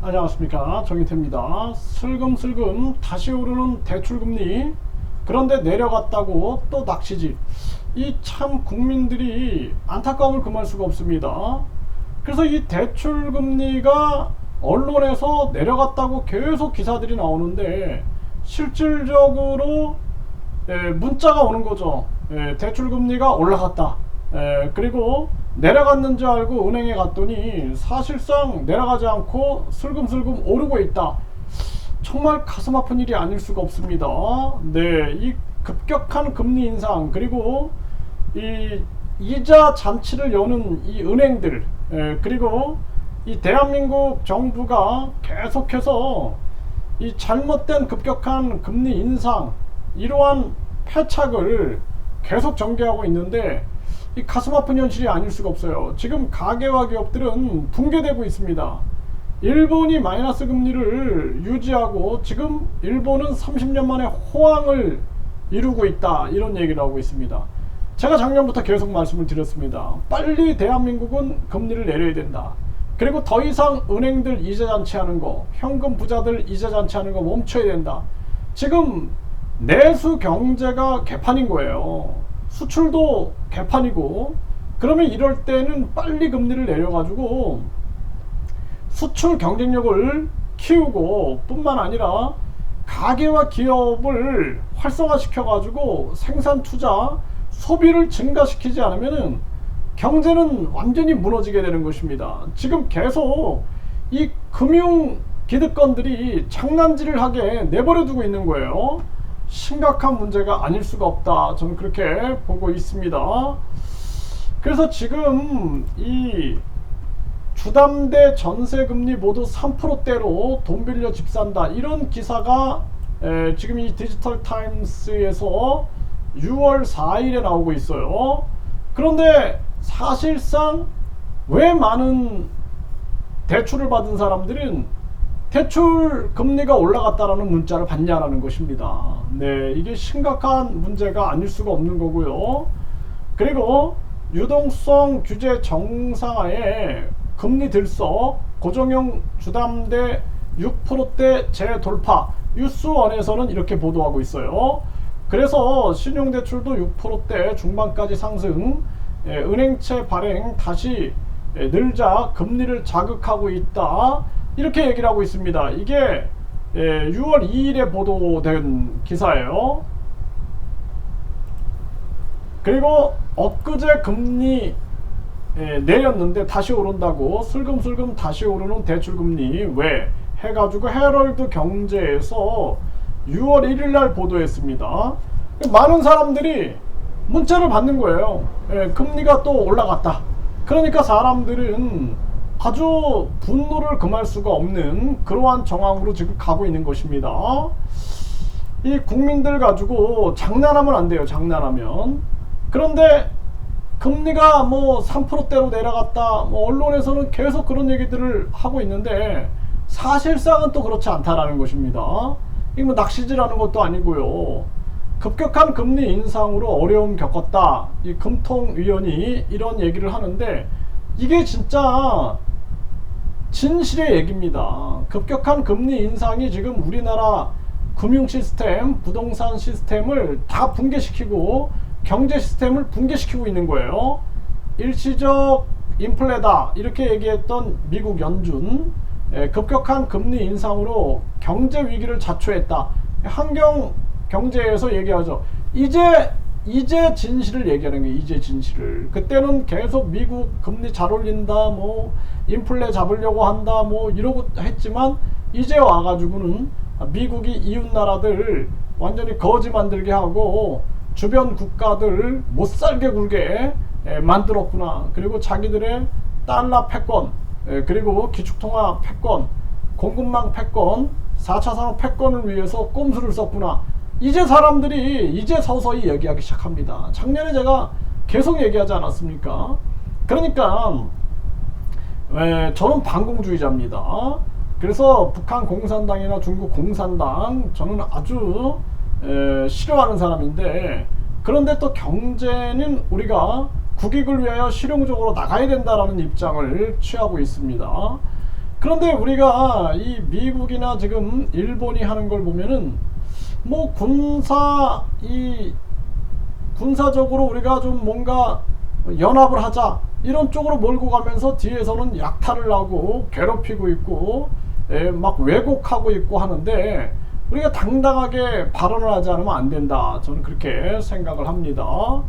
안녕하십니까, 정인태입니다. 슬금슬금 다시 오르는 대출금리, 그런데 내려갔다고 또 낚시질. 이 참 국민들이 안타까움을 금할 수가 없습니다. 그래서 이 대출금리가 언론에서 내려갔다고 계속 기사들이 나오는데 실질적으로 문자가 오는 거죠. 대출금리가 올라갔다. 그리고 내려갔는지 알고 은행에 갔더니 사실상 내려가지 않고 슬금슬금 오르고 있다. 정말 가슴 아픈 일이 아닐 수가 없습니다. 네, 이 급격한 금리 인상, 그리고 이 이자 잔치를 여는 이 은행들, 그리고 이 대한민국 정부가 계속해서 이 잘못된 급격한 금리 인상, 이러한 패착을 계속 전개하고 있는데 이 가슴 아픈 현실이 아닐 수가 없어요. 지금 가계와 기업들은 붕괴되고 있습니다. 일본이 마이너스 금리를 유지하고 지금 일본은 30년 만에 호황을 이루고 있다, 이런 얘기를 하고 있습니다. 제가 작년부터 계속 말씀을 드렸습니다. 빨리 대한민국은 금리를 내려야 된다. 그리고 더 이상 은행들 이자 잔치하는 거, 현금 부자들 이자 잔치하는 거 멈춰야 된다. 지금 내수 경제가 개판인 거예요. 수출도 개판이고, 그러면 이럴 때는 빨리 금리를 내려가지고 수출 경쟁력을 키우고 뿐만 아니라 가계와 기업을 활성화시켜가지고 생산, 투자, 소비를 증가시키지 않으면은 경제는 완전히 무너지게 되는 것입니다. 지금 계속 이 금융 기득권들이 장난질을 하게 내버려 두고 있는 거예요. 심각한 문제가 아닐 수가 없다, 저는 그렇게 보고 있습니다. 그래서 지금 이 주담대 전세금리 모두 3%대로 돈 빌려 집 산다, 이런 기사가 지금 이 디지털타임스에서 6월 4일에 나오고 있어요. 그런데 사실상 왜 많은 대출을 받은 사람들은 대출 금리가 올라갔다라는 문자를 받냐라는 것입니다. 네, 이게 심각한 문제가 아닐 수가 없는 거고요. 그리고 유동성 규제 정상화에 금리 들썩, 고정형 주담대 6%대 재돌파, 뉴스원에서는 이렇게 보도하고 있어요. 그래서 신용대출도 6%대 중반까지 상승, 은행채 발행 다시 늘자 금리를 자극하고 있다, 이렇게 얘기를 하고 있습니다. 이게 6월 2일에 보도된 기사예요. 그리고 엊그제 금리 내렸는데 다시 오른다고, 슬금슬금 다시 오르는 대출금리 왜 해가지고 헤럴드 경제에서 6월 1일날 보도했습니다. 많은 사람들이 문자를 받는 거예요. 금리가 또 올라갔다. 그러니까 사람들은 아주 분노를 금할 수가 없는 그러한 정황으로 지금 가고 있는 것입니다. 이 국민들 가지고 장난하면 안 돼요, 장난하면. 그런데 금리가 뭐 3%대로 내려갔다, 뭐 언론에서는 계속 그런 얘기들을 하고 있는데 사실상은 또 그렇지 않다라는 것입니다. 이거 뭐 낚시질하는 것도 아니고요. 급격한 금리 인상으로 어려움 겪었다, 이 금통위원이 이런 얘기를 하는데 이게 진짜 진실의 얘기입니다. 급격한 금리 인상이 지금 우리나라 금융 시스템, 부동산 시스템을 다 붕괴시키고 경제 시스템을 붕괴시키고 있는 거예요. 일시적 인플레다, 이렇게 얘기했던 미국 연준, 급격한 금리 인상으로 경제 위기를 자초했다. 환경 경제에서 얘기하죠. 이제 진실을 얘기하는 거예요. 이제 진실을. 그때는 계속 미국 금리 잘 올린다, 뭐 인플레 잡으려고 한다, 뭐 이러고 했지만 이제 와가지고는 미국이 이웃 나라들 완전히 거지 만들게 하고 주변 국가들 못 살게 굴게 만들었구나. 그리고 자기들의 달러 패권, 그리고 기축통화 패권, 공급망 패권, 4차 산업 패권을 위해서 꼼수를 썼구나. 이제 사람들이 이제 서서히 얘기하기 시작합니다. 작년에 제가 계속 얘기하지 않았습니까? 그러니까 저는 반공주의자입니다. 그래서 북한 공산당이나 중국 공산당 저는 아주 싫어하는 사람인데, 그런데 또 경제는 우리가 국익을 위하여 실용적으로 나가야 된다라는 입장을 취하고 있습니다. 그런데 우리가 이 미국이나 지금 일본이 하는 걸 보면은 뭐 군사적으로 우리가 좀 뭔가 연합을 하자 이런 쪽으로 몰고 가면서 뒤에서는 약탈을 하고 괴롭히고 있고 막 왜곡하고 있고 하는데 우리가 당당하게 발언을 하지 않으면 안 된다. 저는 그렇게 생각을 합니다.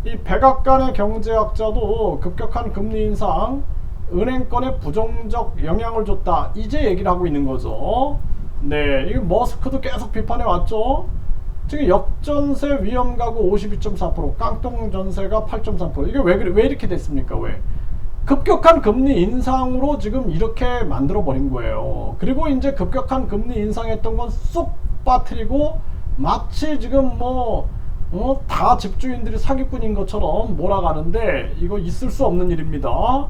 이 백악관의 경제학자도 급격한 금리 인상 은행권에 부정적 영향을 줬다. 이제 얘기를 하고 있는 거죠. 네, 이거 머스크도 계속 비판해 왔죠. 지금 역전세 위험 가구 52.4%, 깡통 전세가 8.3%. 이게 왜 이렇게 됐습니까? 왜? 급격한 금리 인상으로 지금 이렇게 만들어 버린 거예요. 그리고 이제 급격한 금리 인상했던 건 쏙 빠뜨리고 마치 지금 다 집주인들이 사기꾼인 것처럼 몰아가는데 이거 있을 수 없는 일입니다.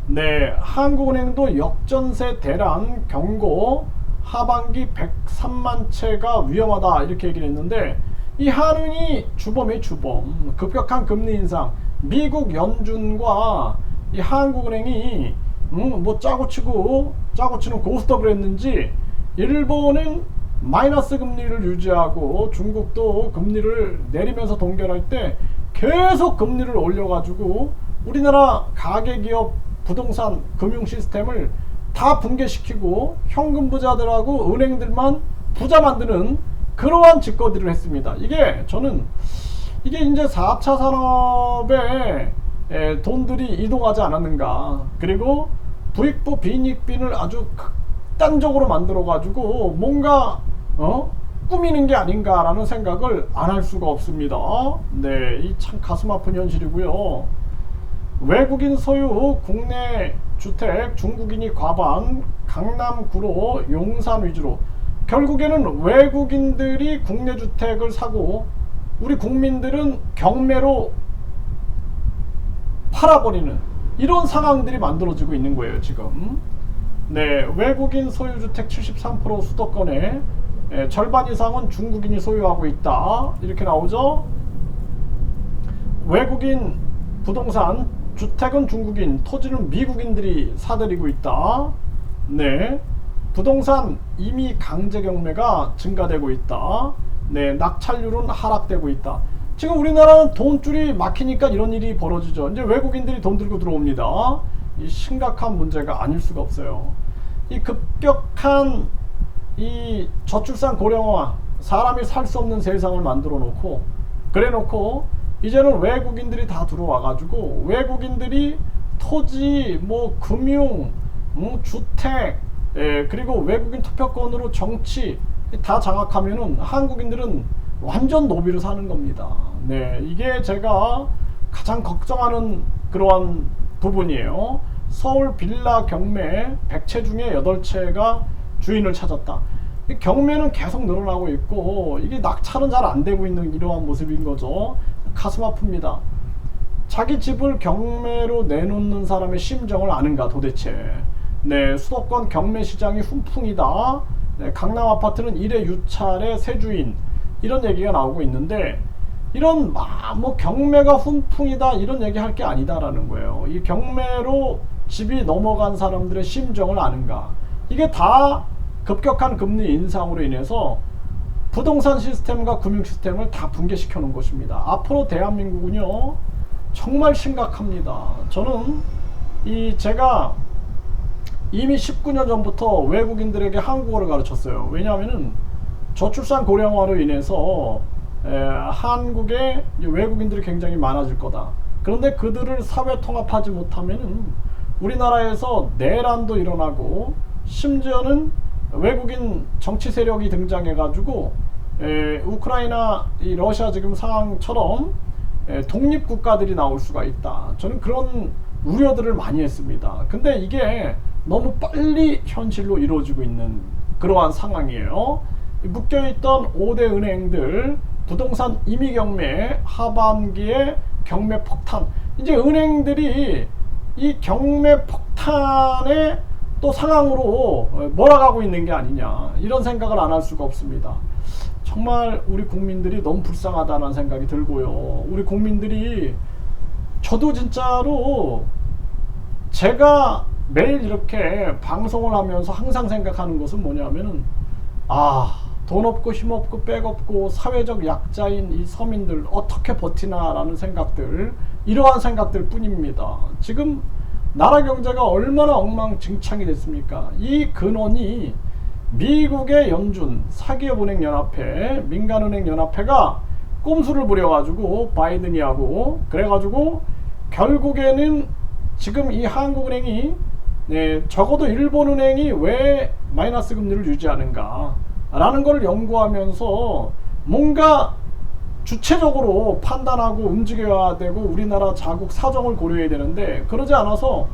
네, 한국은행도 역전세 대란 경고 하반기 103만 채가 위험하다 이렇게 얘기를 했는데 이 한은이 주범의 주범. 급격한 금리 인상 미국 연준과 이 한국은행이 뭐 짜고 치는 고스톱을 했는지 일본은 마이너스 금리를 유지하고 중국도 금리를 내리면서 동결할 때 계속 금리를 올려가지고 우리나라 가계기업 부동산 금융 시스템을 다 붕괴시키고 현금 부자들하고 은행들만 부자 만드는 그러한 짓거리를 했습니다. 저는 이게 이제 4차 산업에 돈들이 이동하지 않았는가. 그리고 부익부 빈익빈을 아주 극단적으로 만들어 가지고 뭔가 꾸미는 게 아닌가라는 생각을 안 할 수가 없습니다. 네, 이 참 가슴 아픈 현실이고요. 외국인 소유 국내 주택 중국인이 과반, 강남구로 용산 위주로. 결국에는 외국인들이 국내 주택을 사고 우리 국민들은 경매로 팔아버리는 이런 상황들이 만들어지고 있는 거예요 지금. 네, 외국인 소유주택 73% 수도권에 절반 이상은 중국인이 소유하고 있다 이렇게 나오죠. 외국인 부동산 주택은 중국인, 토지는 미국인들이 사들이고 있다. 네, 부동산 이미 강제 경매가 증가되고 있다. 네, 낙찰률은 하락되고 있다. 지금 우리나라는 돈줄이 막히니까 이런 일이 벌어지죠. 이제 외국인들이 돈 들고 들어옵니다. 이 심각한 문제가 아닐 수가 없어요. 이 급격한 이 저출산 고령화, 사람이 살 수 없는 세상을 만들어 놓고 그래 놓고 이제는 외국인들이 다 들어와 가지고 외국인들이 토지, 금융, 주택, 그리고 외국인 투표권으로 정치 다 장악하면은 한국인들은 완전 노비로 사는 겁니다. 네, 이게 제가 가장 걱정하는 그러한 부분이에요. 서울 빌라 경매 100채 중에 8채가 주인을 찾았다. 경매는 계속 늘어나고 있고 이게 낙찰은 잘 안 되고 있는 이러한 모습인 거죠. 가슴 아픕니다. 자기 집을 경매로 내놓는 사람의 심정을 아는가 도대체. 네, 수도권 경매 시장이 훈풍이다. 네, 강남 아파트는 1회 유찰의 새 주인 이런 얘기가 나오고 있는데 이런 경매가 훈풍이다 이런 얘기 할 게 아니다라는 거예요. 이 경매로 집이 넘어간 사람들의 심정을 아는가. 이게 다 급격한 금리 인상으로 인해서 부동산 시스템과 금융 시스템을 다 붕괴시켜 놓은 것입니다. 앞으로 대한민국은요 정말 심각합니다. 저는 제가 이미 19년 전부터 외국인들에게 한국어를 가르쳤어요. 왜냐하면은 저출산 고령화로 인해서 한국에 외국인들이 굉장히 많아질 거다. 그런데 그들을 사회 통합하지 못하면은 우리나라에서 내란도 일어나고 심지어는 외국인 정치 세력이 등장해 가지고 우크라이나 이 러시아 지금 상황처럼 독립 국가들이 나올 수가 있다. 저는 그런 우려들을 많이 했습니다. 근데 이게 너무 빨리 현실로 이루어지고 있는 그러한 상황이에요. 묶여있던 5대 은행들 부동산 임의 경매 하반기에 경매 폭탄. 이제 은행들이 이 경매 폭탄의 또 상황으로 몰아가고 있는 게 아니냐 이런 생각을 안 할 수가 없습니다. 정말 우리 국민들이 너무 불쌍하다는 생각이 들고요. 우리 국민들이 저도 진짜로 제가 매일 이렇게 방송을 하면서 항상 생각하는 것은 뭐냐면은, 돈 없고 힘 없고 백 없고 사회적 약자인 이 서민들 어떻게 버티나라는 생각들, 이러한 생각들 뿐입니다. 지금 나라 경제가 얼마나 엉망진창이 됐습니까? 이 근원이 미국의 연준, 사기업은행연합회, 민간은행연합회가 꼼수를 부려가지고 바이든이하고 그래가지고 결국에는 지금 이 한국은행이 적어도 일본은행이 왜 마이너스 금리를 유지하는가 라는 걸 연구하면서 뭔가 주체적으로 판단하고 움직여야 되고 우리나라 자국 사정을 고려해야 되는데, 그러지 않아서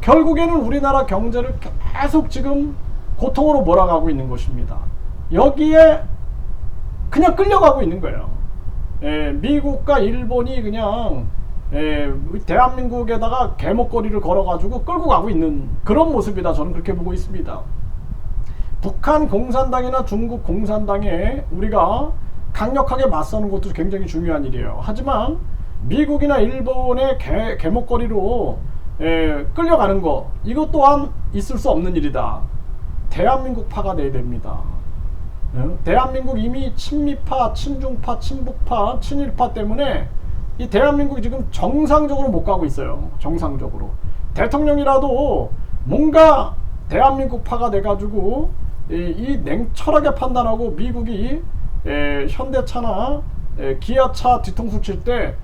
결국에는 우리나라 경제를 계속 지금 고통으로 몰아가고 있는 것입니다. 여기에 그냥 끌려가고 있는 거예요. 미국과 일본이 그냥 대한민국에다가 개목걸이를 걸어가지고 끌고 가고 있는 그런 모습이다. 저는 그렇게 보고 있습니다. 북한 공산당이나 중국 공산당에 우리가 강력하게 맞서는 것도 굉장히 중요한 일이에요. 하지만 미국이나 일본의 개목걸이로 끌려가는 거, 이것 또한 있을 수 없는 일이다. 대한민국파가 돼야 됩니다. 대한민국 이미 친미파, 친중파, 친북파, 친일파 때문에 이 대한민국이 지금 정상적으로 못 가고 있어요. 정상적으로. 대통령이라도 뭔가 대한민국파가 돼가지고 이 냉철하게 판단하고, 미국이 현대차나 기아차 뒤통수 칠 때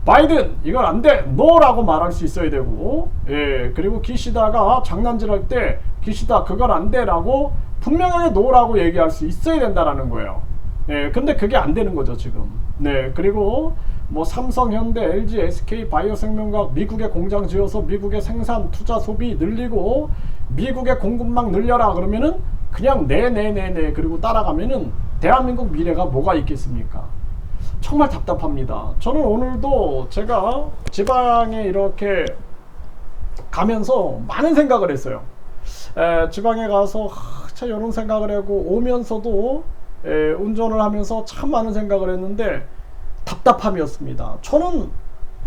바이든 이건 안 돼! 노라고 말할 수 있어야 되고, 그리고 기시다가 장난질할 때 기시다 그건 안 돼! 라고 분명하게 노라고 얘기할 수 있어야 된다라는 거예요. 근데 그게 안 되는 거죠 지금. 그리고 뭐 삼성, 현대, LG, SK, 바이오생명과학 미국에 공장 지어서 미국의 생산, 투자, 소비 늘리고 미국의 공급망 늘려라 그러면은 그냥 네 그리고 따라가면은 대한민국 미래가 뭐가 있겠습니까? 정말 답답합니다. 저는 오늘도 제가 지방에 이렇게 가면서 많은 생각을 했어요. 지방에 가서 참 이런 생각을 하고 오면서도 운전을 하면서 참 많은 생각을 했는데 답답함이었습니다. 저는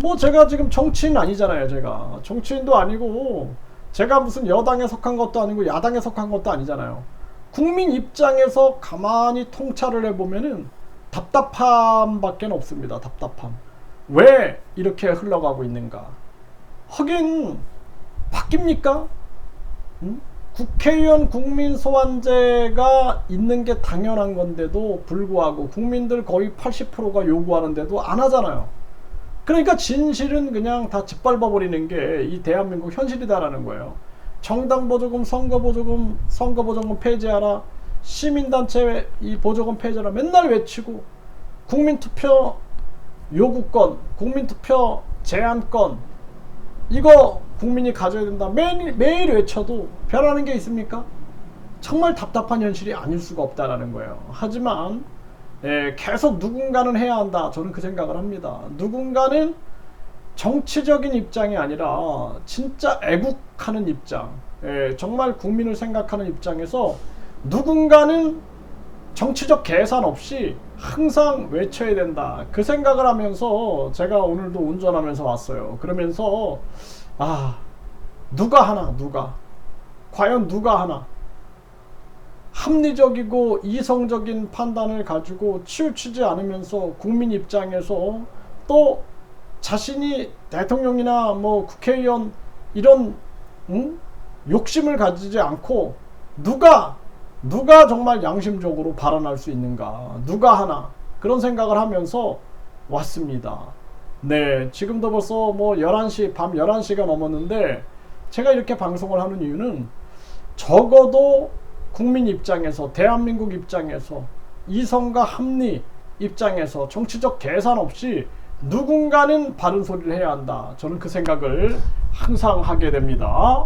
뭐 제가 지금 정치인 아니잖아요. 제가 정치인도 아니고 제가 무슨 여당에 속한 것도 아니고 야당에 속한 것도 아니잖아요. 국민 입장에서 가만히 통찰을 해보면은 답답함밖에 없습니다. 답답함. 왜 이렇게 흘러가고 있는가? 하긴 바뀝니까? 국회의원 국민소환제가 있는 게 당연한 건데도 불구하고 국민들 거의 80%가 요구하는데도 안 하잖아요. 그러니까 진실은 그냥 다 짓밟아버리는 게 이 대한민국 현실이다라는 거예요. 정당보조금, 선거보조금 폐지하라, 시민단체 이 보조금 폐지하라 맨날 외치고, 국민투표 요구권, 국민투표 제한권 이거 국민이 가져야 된다 매일 외쳐도 변하는 게 있습니까? 정말 답답한 현실이 아닐 수가 없다라는 거예요. 하지만 계속 누군가는 해야 한다. 저는 그 생각을 합니다. 누군가는 정치적인 입장이 아니라 진짜 애국하는 입장, 정말 국민을 생각하는 입장에서 누군가는 정치적 계산 없이 항상 외쳐야 된다. 그 생각을 하면서 제가 오늘도 운전하면서 왔어요. 그러면서 과연 누가 하나 합리적이고 이성적인 판단을 가지고 치우치지 않으면서 국민 입장에서 또 자신이 대통령이나 뭐 국회의원 이런 욕심을 가지지 않고 누가 정말 양심적으로 발언할 수 있는가, 누가 하나, 그런 생각을 하면서 왔습니다. 지금도 벌써 뭐 11시, 밤 11시가 넘었는데 제가 이렇게 방송을 하는 이유는 적어도 국민 입장에서, 대한민국 입장에서, 이성과 합리 입장에서 정치적 계산 없이 누군가는 바른 소리를 해야 한다. 저는 그 생각을 항상 하게 됩니다.